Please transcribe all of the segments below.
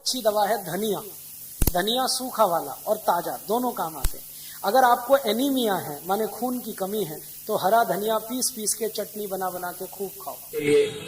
अच्छी दवा है धनिया। धनिया सूखा वाला और ताजा दोनों काम आते हैं। अगर आपको एनीमिया है, माने खून की कमी है, तो हरा धनिया पीस पीस के चटनी बना बना के खूब खाओ।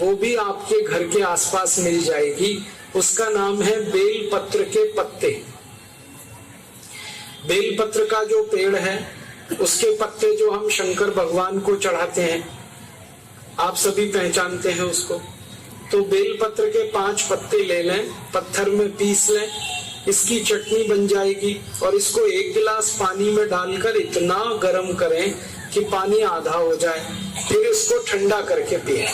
वो भी आपके घर के आसपास मिल जाएगी। उसका नाम है बेल पत्र के पत्ते। बेल पत्र का जो पेड़ है उसके पत्ते जो हम शंकर भगवान को चढ़ाते हैं, आप सभी पहचानते हैं उसको। तो बेल पत्र के 5 पत्ते ले लें, पत्थर में पीस लें, इसकी चटनी बन जाएगी। और इसको 1 गिलास पानी में डालकर इतना गर्म करें कि पानी आधा हो जाए, फिर इसको ठंडा करके पिए।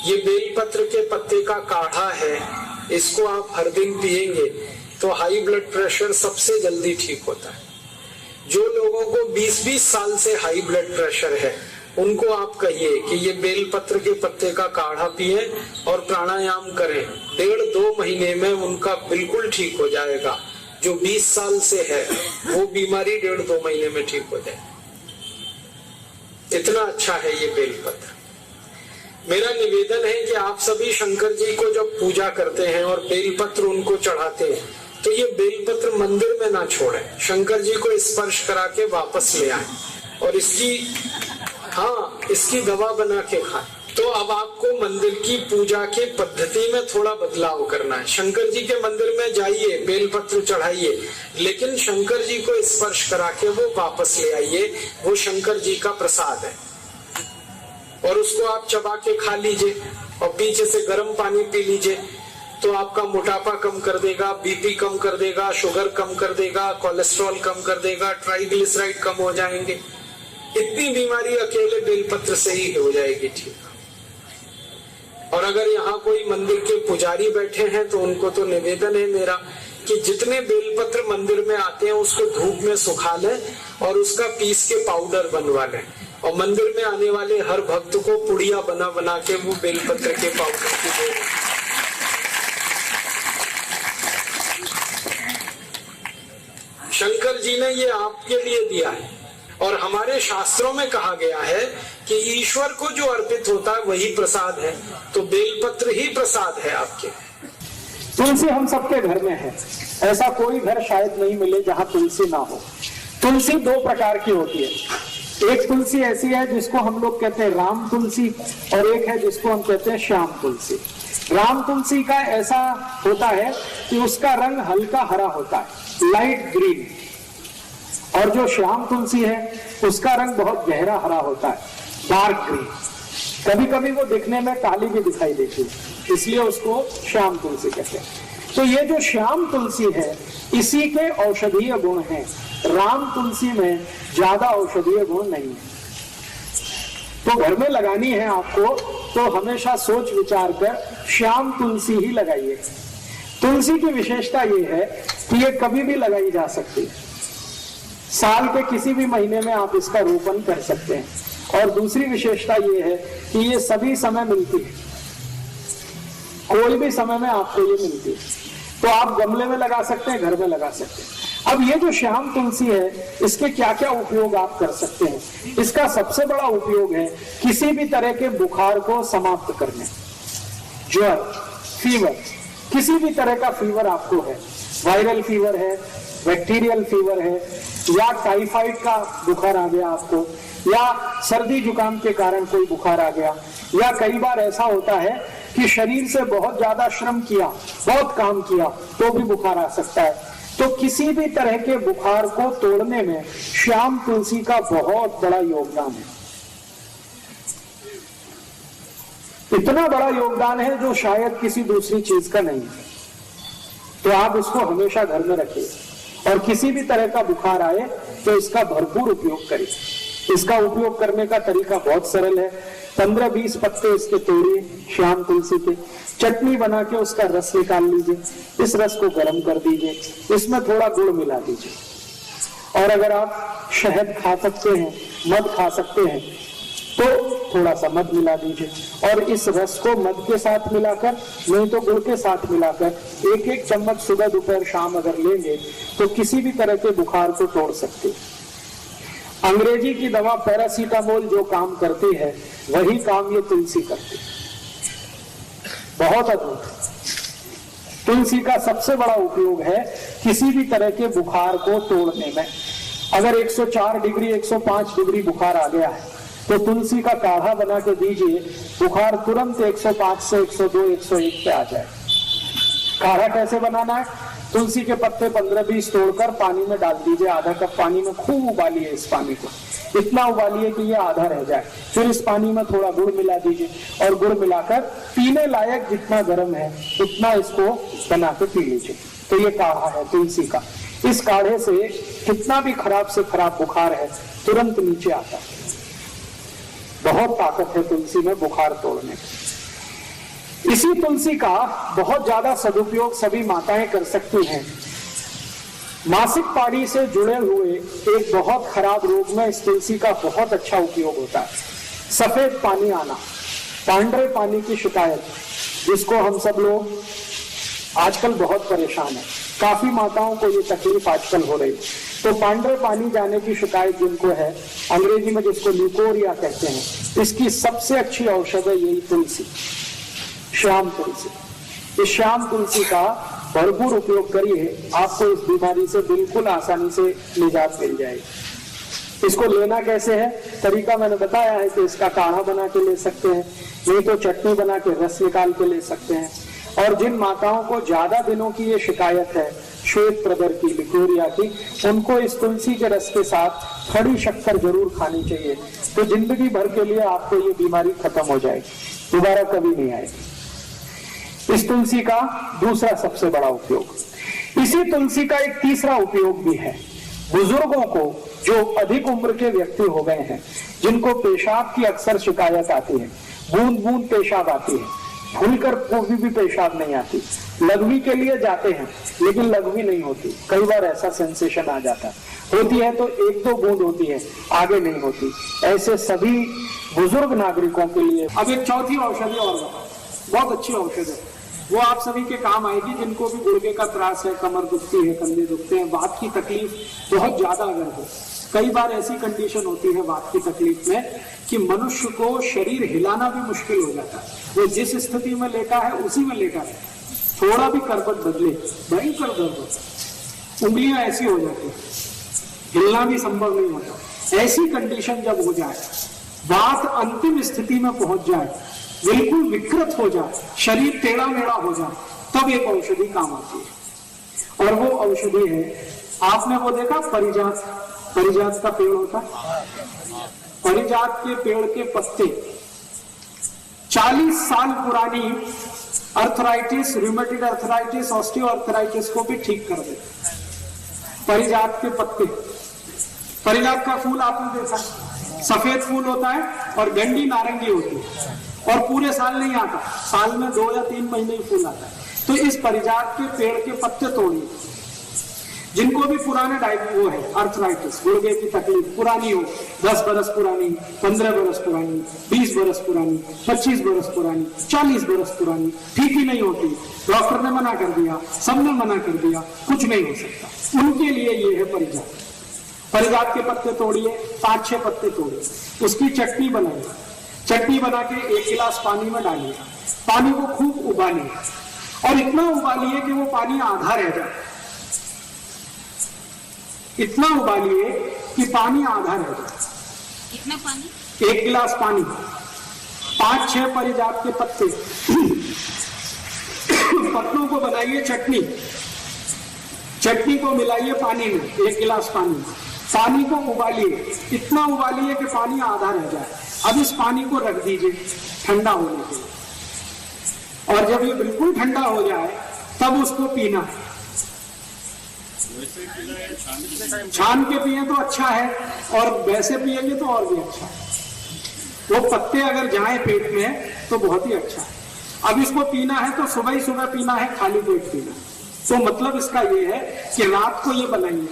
ये बेलपत्र के पत्ते का काढ़ा है, इसको आप हर दिन पिएंगे तो हाई ब्लड प्रेशर सबसे जल्दी ठीक होता है। जो लोगों को 20-20 साल से हाई ब्लड प्रेशर है, उनको आप कहिए कि ये बेलपत्र के पत्ते का काढ़ा पिए और प्राणायाम करें, 1.5-2 महीने में उनका बिल्कुल ठीक हो जाएगा। जो 20 साल से है वो बीमारी 1.5-2 महीने में ठीक हो जाए। इतना अच्छा है ये बेलपत्र। मेरा निवेदन है कि आप सभी शंकर जी को जब पूजा करते हैं और बेलपत्र उनको चढ़ाते हैं, तो ये बेलपत्र मंदिर में ना छोड़ें, शंकर जी को स्पर्श करा के वापस ले आए और इसकी दवा बना के खाएं। तो अब आपको मंदिर की पूजा के पद्धति में थोड़ा बदलाव करना है। शंकर जी के मंदिर में जाइए, बेलपत्र चढ़ाइए, लेकिन शंकर जी को स्पर्श करा के वो वापस ले आइए। वो शंकर जी का प्रसाद है और उसको आप चबा के खा लीजिए और पीछे से गर्म पानी पी लीजिए, तो आपका मोटापा कम कर देगा, बीपी कम कर देगा, शुगर कम कर देगा, कोलेस्ट्रॉल कम कर देगा, ट्राइग्लिसराइड कम हो जाएंगे। इतनी बीमारी अकेले बेलपत्र से ही हो जाएगी ठीक। और अगर यहाँ कोई मंदिर के पुजारी बैठे हैं तो उनको तो निवेदन है मेरा कि जितने बेलपत्र मंदिर में आते हैं उसको धूप में सुखा लें और उसका पीस के पाउडर बनवा लें और मंदिर में आने वाले हर भक्त को पुड़िया बना बना के वो बेलपत्र के पाउडर की दें। शंकर जी ने ये आपके लिए दिया है और हमारे शास्त्रों में कहा गया है कि ईश्वर को जो अर्पित होता है वही प्रसाद है, तो बेलपत्र ही प्रसाद है आपके। तुलसी हम सबके घर में है, ऐसा कोई घर शायद नहीं मिले जहां तुलसी ना हो। तुलसी 2 प्रकार की होती है। एक तुलसी ऐसी है जिसको हम लोग कहते हैं राम तुलसी और एक है जिसको हम कहते हैं श्याम तुलसी। राम तुलसी का ऐसा होता है कि उसका रंग हल्का हरा होता है, लाइट ग्रीन, और जो श्याम तुलसी है उसका रंग बहुत गहरा हरा होता है, डार्क ग्रीन। कभी कभी वो दिखने में काली भी दिखाई देती है, इसलिए उसको श्याम तुलसी कहते हैं। तो ये जो श्याम तुलसी है इसी के औषधीय गुण हैं। राम तुलसी में ज्यादा औषधीय गुण नहीं है। तो घर में लगानी है आपको तो हमेशा सोच विचार कर श्याम तुलसी ही लगाइए। तुलसी की विशेषता ये है कि ये कभी भी लगाई जा सकती है, साल के किसी भी महीने में आप इसका रोपण कर सकते हैं। और दूसरी विशेषता ये है कि ये सभी समय मिलती है, कोई भी समय में आपको ये मिलती है। तो आप गमले में लगा सकते हैं, घर में लगा सकते हैं। अब ये जो श्याम तुलसी है इसके क्या क्या उपयोग आप कर सकते हैं। इसका सबसे बड़ा उपयोग है किसी भी तरह के बुखार को समाप्त करने। ज्वर, फीवर, किसी भी तरह का फीवर आपको है, वायरल फीवर है, बैक्टीरियल फीवर है, या टाइफाइड का बुखार आ गया आपको, या सर्दी जुकाम के कारण कोई बुखार आ गया, या कई बार ऐसा होता है कि शरीर से बहुत ज्यादा श्रम किया, बहुत काम किया तो भी बुखार आ सकता है। तो किसी भी तरह के बुखार को तोड़ने में श्याम तुलसी का बहुत बड़ा योगदान है। इतना बड़ा योगदान है जो शायद किसी दूसरी चीज का नहीं है। तो आप उसको हमेशा घर में रखिए और किसी भी तरह का बुखार आए तो इसका भरपूर उपयोग करिए। इसका उपयोग करने का तरीका बहुत सरल है। 15-20 पत्ते इसके तोड़िए, श्याम तुलसी के, चटनी बना के उसका रस निकाल लीजिए, इस रस को गर्म कर दीजिए, इसमें थोड़ा गुड़ मिला दीजिए। और अगर आप शहद खा सकते हैं, मध खा सकते हैं तो थोड़ा सा मध मिला दीजिए और इस रस को मध के साथ मिलाकर, नहीं तो गुड़ के साथ मिलाकर 1-1 चम्मच सुबह दोपहर शाम अगर लेंगे तो किसी भी तरह के बुखार को तोड़ सकते। अंग्रेजी की दवा पैरासीटामोल जो काम करती है वही काम ये तुलसी करती है। बहुत अद्भुत। तुलसी का सबसे बड़ा उपयोग है किसी भी तरह के बुखार को तोड़ने में। अगर 104 डिग्री 105 डिग्री बुखार आ गया है तो तुलसी का काढ़ा बना के दीजिए, बुखार तुरंत 105 से 102 101 पे आ जाए। काढ़ा कैसे बनाना है? तुलसी के पत्ते 15-20 तोड़कर पानी में डाल दीजिए, आधा कप पानी में खूब उबालिए। इस पानी को इतना उबालिए कि ये आधा रह जाए। फिर इस पानी में थोड़ा गुड़ मिला दीजिए और गुड़ मिलाकर पीने लायक जितना गर्म है उतना इसको बना के पी लीजिए। तो ये काढ़ा है तुलसी का। इस काढ़े से कितना भी खराब से खराब बुखार है तुरंत नीचे आता है। बहुत ताकत है तुलसी में बुखार तोड़ने की। इसी तुलसी का बहुत ज्यादा सदुपयोग सभी माताएं कर सकती हैं। मासिक पानी से जुड़े हुए एक बहुत खराब रोग में इस तुलसी का बहुत अच्छा उपयोग होता है। सफेद पानी आना, पांडरे पानी की शिकायत, जिसको हम सब लोग आजकल बहुत परेशान है। काफी माताओं को ये तकलीफ आजकल हो रही है। तो पांडरे पानी जाने की शिकायत जिनको है, अंग्रेजी में जिसको ल्यूकोरिया कहते हैं, इसकी सबसे अच्छी औषध है यही तुलसी, श्याम तुलसी। इस श्याम तुलसी का भरपूर उपयोग करिए, आपको इस बीमारी से बिल्कुल आसानी से निजात मिल जाएगी। इसको लेना कैसे है? तरीका मैंने बताया है कि इसका काढ़ा बना के ले सकते हैं, नहीं तो चटनी बना के रस निकाल के ले सकते हैं। और जिन माताओं को ज्यादा दिनों की ये शिकायत है श्वेत प्रदर की, लिकोरिया की, उनको इस तुलसी के रस के साथ खड़ी शक्कर जरूर खानी चाहिए। तो जिंदगी भर के लिए आपको ये बीमारी खत्म हो जाएगी, दोबारा कभी नहीं आएगी। इस तुलसी का दूसरा सबसे बड़ा उपयोग, इसी तुलसी का एक तीसरा उपयोग भी है। बुजुर्गों को, जो अधिक उम्र के व्यक्ति हो गए हैं, जिनको पेशाब की अक्सर शिकायत आती है, बूंद बूंद पेशाब आती है, खुलकर भी पेशाब नहीं आती, लघवी के लिए जाते हैं लेकिन लघवी नहीं होती, कई बार ऐसा सेंसेशन आ जाता है, होती है तो 1-2 बूंद होती है, आगे नहीं होती। ऐसे सभी बुजुर्ग नागरिकों के लिए अब एक चौथी औषधि और बताओ, बहुत अच्छी औषधि है, वो आप सभी के काम आएगी जिनको भी गुर्दे का त्रास है, कमर दुखती है, कंधे दुखते हैं, वात की तकलीफ बहुत ज्यादा अगर हो। कई बार ऐसी कंडीशन होती है वात की तकलीफ में कि मनुष्य को शरीर हिलाना भी मुश्किल हो जाता है। वो जिस स्थिति में लेटा है उसी में लेटा है, थोड़ा भी करवट बदले भयंकर दर्द होता है, उंगलियां ऐसी हो जाती है, हिलना भी संभव नहीं होता। ऐसी कंडीशन जब हो जाए, वात अंतिम स्थिति में पहुंच जाए, बिल्कुल विकृत हो जाए, शरीर टेढ़ा मेढ़ा हो जाए, तब एक औषधि काम आती है। और वो औषधि है, आपने वो देखा परिजात, परिजात का पेड़ होता है, परिजात के पेड़ के पत्ते 40 साल पुरानी अर्थराइटिस, रूमेटिड अर्थराइटिस, ऑस्टियोआर्थराइटिस को भी ठीक कर देते। परिजात के पत्ते, परिजात का फूल आपने देखा, सफेद फूल होता है और गंडी नारंगी होती है और पूरे साल नहीं आता, साल में 2 या 3 महीने ही फूल आता है। तो इस परिजात के पेड़ के पत्ते तोड़िए, जिनको भी पुराने वो है अर्थराइटिस, गुर्दे की तकलीफ पुरानी हो, 10 बरस पुरानी, 15 बरस पुरानी, 20 बरस पुरानी, 25 बरस पुरानी, 40 बरस पुरानी, ठीक ही नहीं होती, डॉक्टर ने मना कर दिया, सबने मना कर दिया, कुछ नहीं हो सकता, उनके लिए ये है परिजात। परिजात के पत्ते तोड़िए, 5-6 पत्ते तोड़िए, उसकी चटनी बनाइए, चटनी बना के 1 गिलास पानी में डालिए, पानी को खूब उबालिए और इतना उबालिए कि वो पानी आधा रह जाए, इतना उबालिए कि पानी आधा रह जाए। कितना पानी? 1 गिलास पानी, 5-6 परिजात के पत्ते, पत्तों को बनाइए चटनी, चटनी को मिलाइए पानी में, 1 गिलास पानी, पानी को उबालिए, इतना उबालिए कि पानी आधा रह जाए। अब इस पानी को रख दीजिए ठंडा होने के लिए, और जब ये बिल्कुल ठंडा हो जाए तब उसको पीना है। छान के पिए तो अच्छा है, और वैसे पिएंगे तो और भी अच्छा है। वो पत्ते अगर जाए पेट में तो बहुत ही अच्छा है। अब इसको पीना है तो सुबह ही सुबह पीना है, खाली पेट पीना। तो मतलब इसका ये है कि रात को ये बनाइए,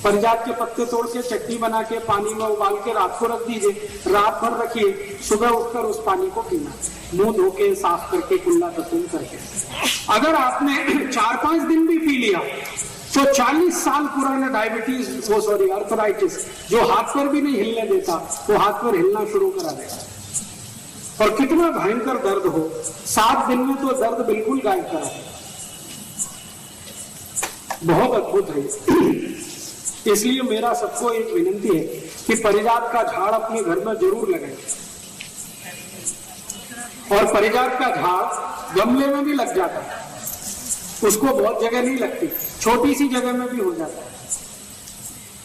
परिजात के पत्ते तोड़ के चटनी बना के पानी में उबाल के रात को रख दीजिए, रात भर रखिए, सुबह उठकर उस पानी को पीना, मुंह धो के साफ करके कुल्ला तकुन करके। अगर आपने 4-5 दिन भी पी लिया तो 40 साल पुराना डायबिटीज, वो सॉरी अर्थराइटिस, जो हाथ पर भी नहीं हिलने देता, वो हाथ पर हिलना शुरू करा देगा। और कितना भयंकर दर्द हो, 7 दिन में तो दर्द बिल्कुल गायब करा देगा। बहुत अद्भुत है। इसलिए मेरा सबको एक विनंती है कि पारिजात का झाड़ अपने घर में जरूर लगाएं। और पारिजात का झाड़ गमले में भी लग जाता है, उसको बहुत जगह नहीं लगती, छोटी सी जगह में भी हो जाता है।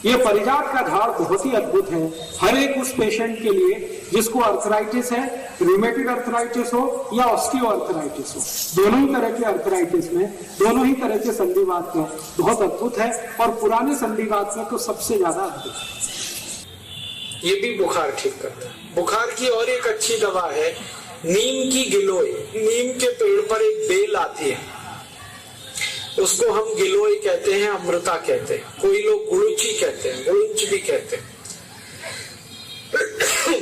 ये पारिजात का झाड़ बहुत ही अद्भुत है हर एक उस पेशेंट के लिए जिसको अर्थराइटिस है, रूमेटॉइड अर्थराइटिस हो या ऑस्टियो अर्थराइटिस हो। दोनों ही तरह के अर्थराइटिस में, दोनों ही तरह के संधिवात में बहुत अद्भुत है, और पुराने संधिवात में तो सबसे ज्यादा अद्भुत है। ये भी बुखार ठीक करता है। बुखार की और एक अच्छी दवा है नीम की गिलोय। नीम के पेड़ पर एक बेल आती है, उसको हम गिलोय कहते हैं, अमृता कहते हैं, कोई लोग गुड़ुची कहते हैं, गुड़ुच भी कहते हैं।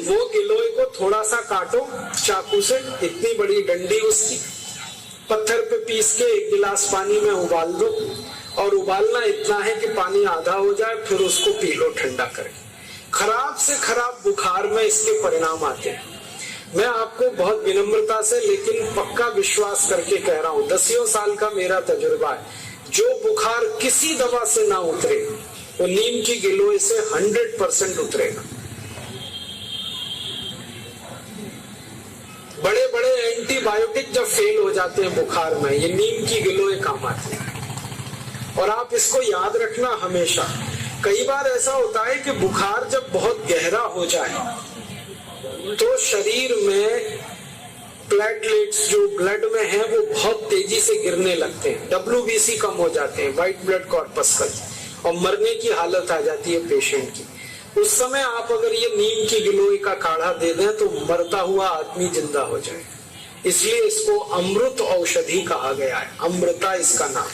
वो गिलोय को थोड़ा सा काटो चाकू से, इतनी बड़ी डंडी उसकी, पत्थर पे पीस के एक गिलास पानी में उबाल दो, और उबालना इतना है कि पानी आधा हो जाए, फिर उसको पी लो ठंडा करके। खराब से खराब बुखार में इसके परिणाम आते हैं। मैं आपको बहुत विनम्रता से लेकिन पक्का विश्वास करके कह रहा हूं, 10 साल का मेरा तजुर्बा है, जो बुखार किसी दवा से ना उतरे वो नीम की गिलोय से 100% उतरेगा। बड़े बड़े एंटीबायोटिक जब फेल हो जाते हैं बुखार में, ये नीम की गिलोय काम आती है। और आप इसको याद रखना हमेशा। कई बार ऐसा होता है कि बुखार जब बहुत गहरा हो जाए तो शरीर में प्लेटलेट्स जो ब्लड में है वो बहुत तेजी से गिरने लगते हैं, WBC कम हो जाते हैं, व्हाइट ब्लड कॉर्पस्कल, और मरने की हालत आ जाती है पेशेंट की। उस समय आप अगर ये नीम की गिलोय का काढ़ा दे दें तो मरता हुआ आदमी जिंदा हो जाए। इसलिए इसको अमृत औषधि कहा गया है, अमृता इसका नाम।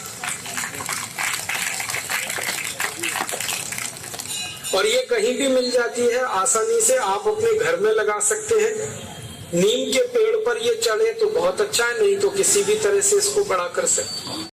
और ये कहीं भी मिल जाती है आसानी से, आप अपने घर में लगा सकते हैं। नीम के पेड़ पर ये चढ़े तो बहुत अच्छा है, नहीं तो किसी भी तरह से इसको बड़ा कर सकते हैं।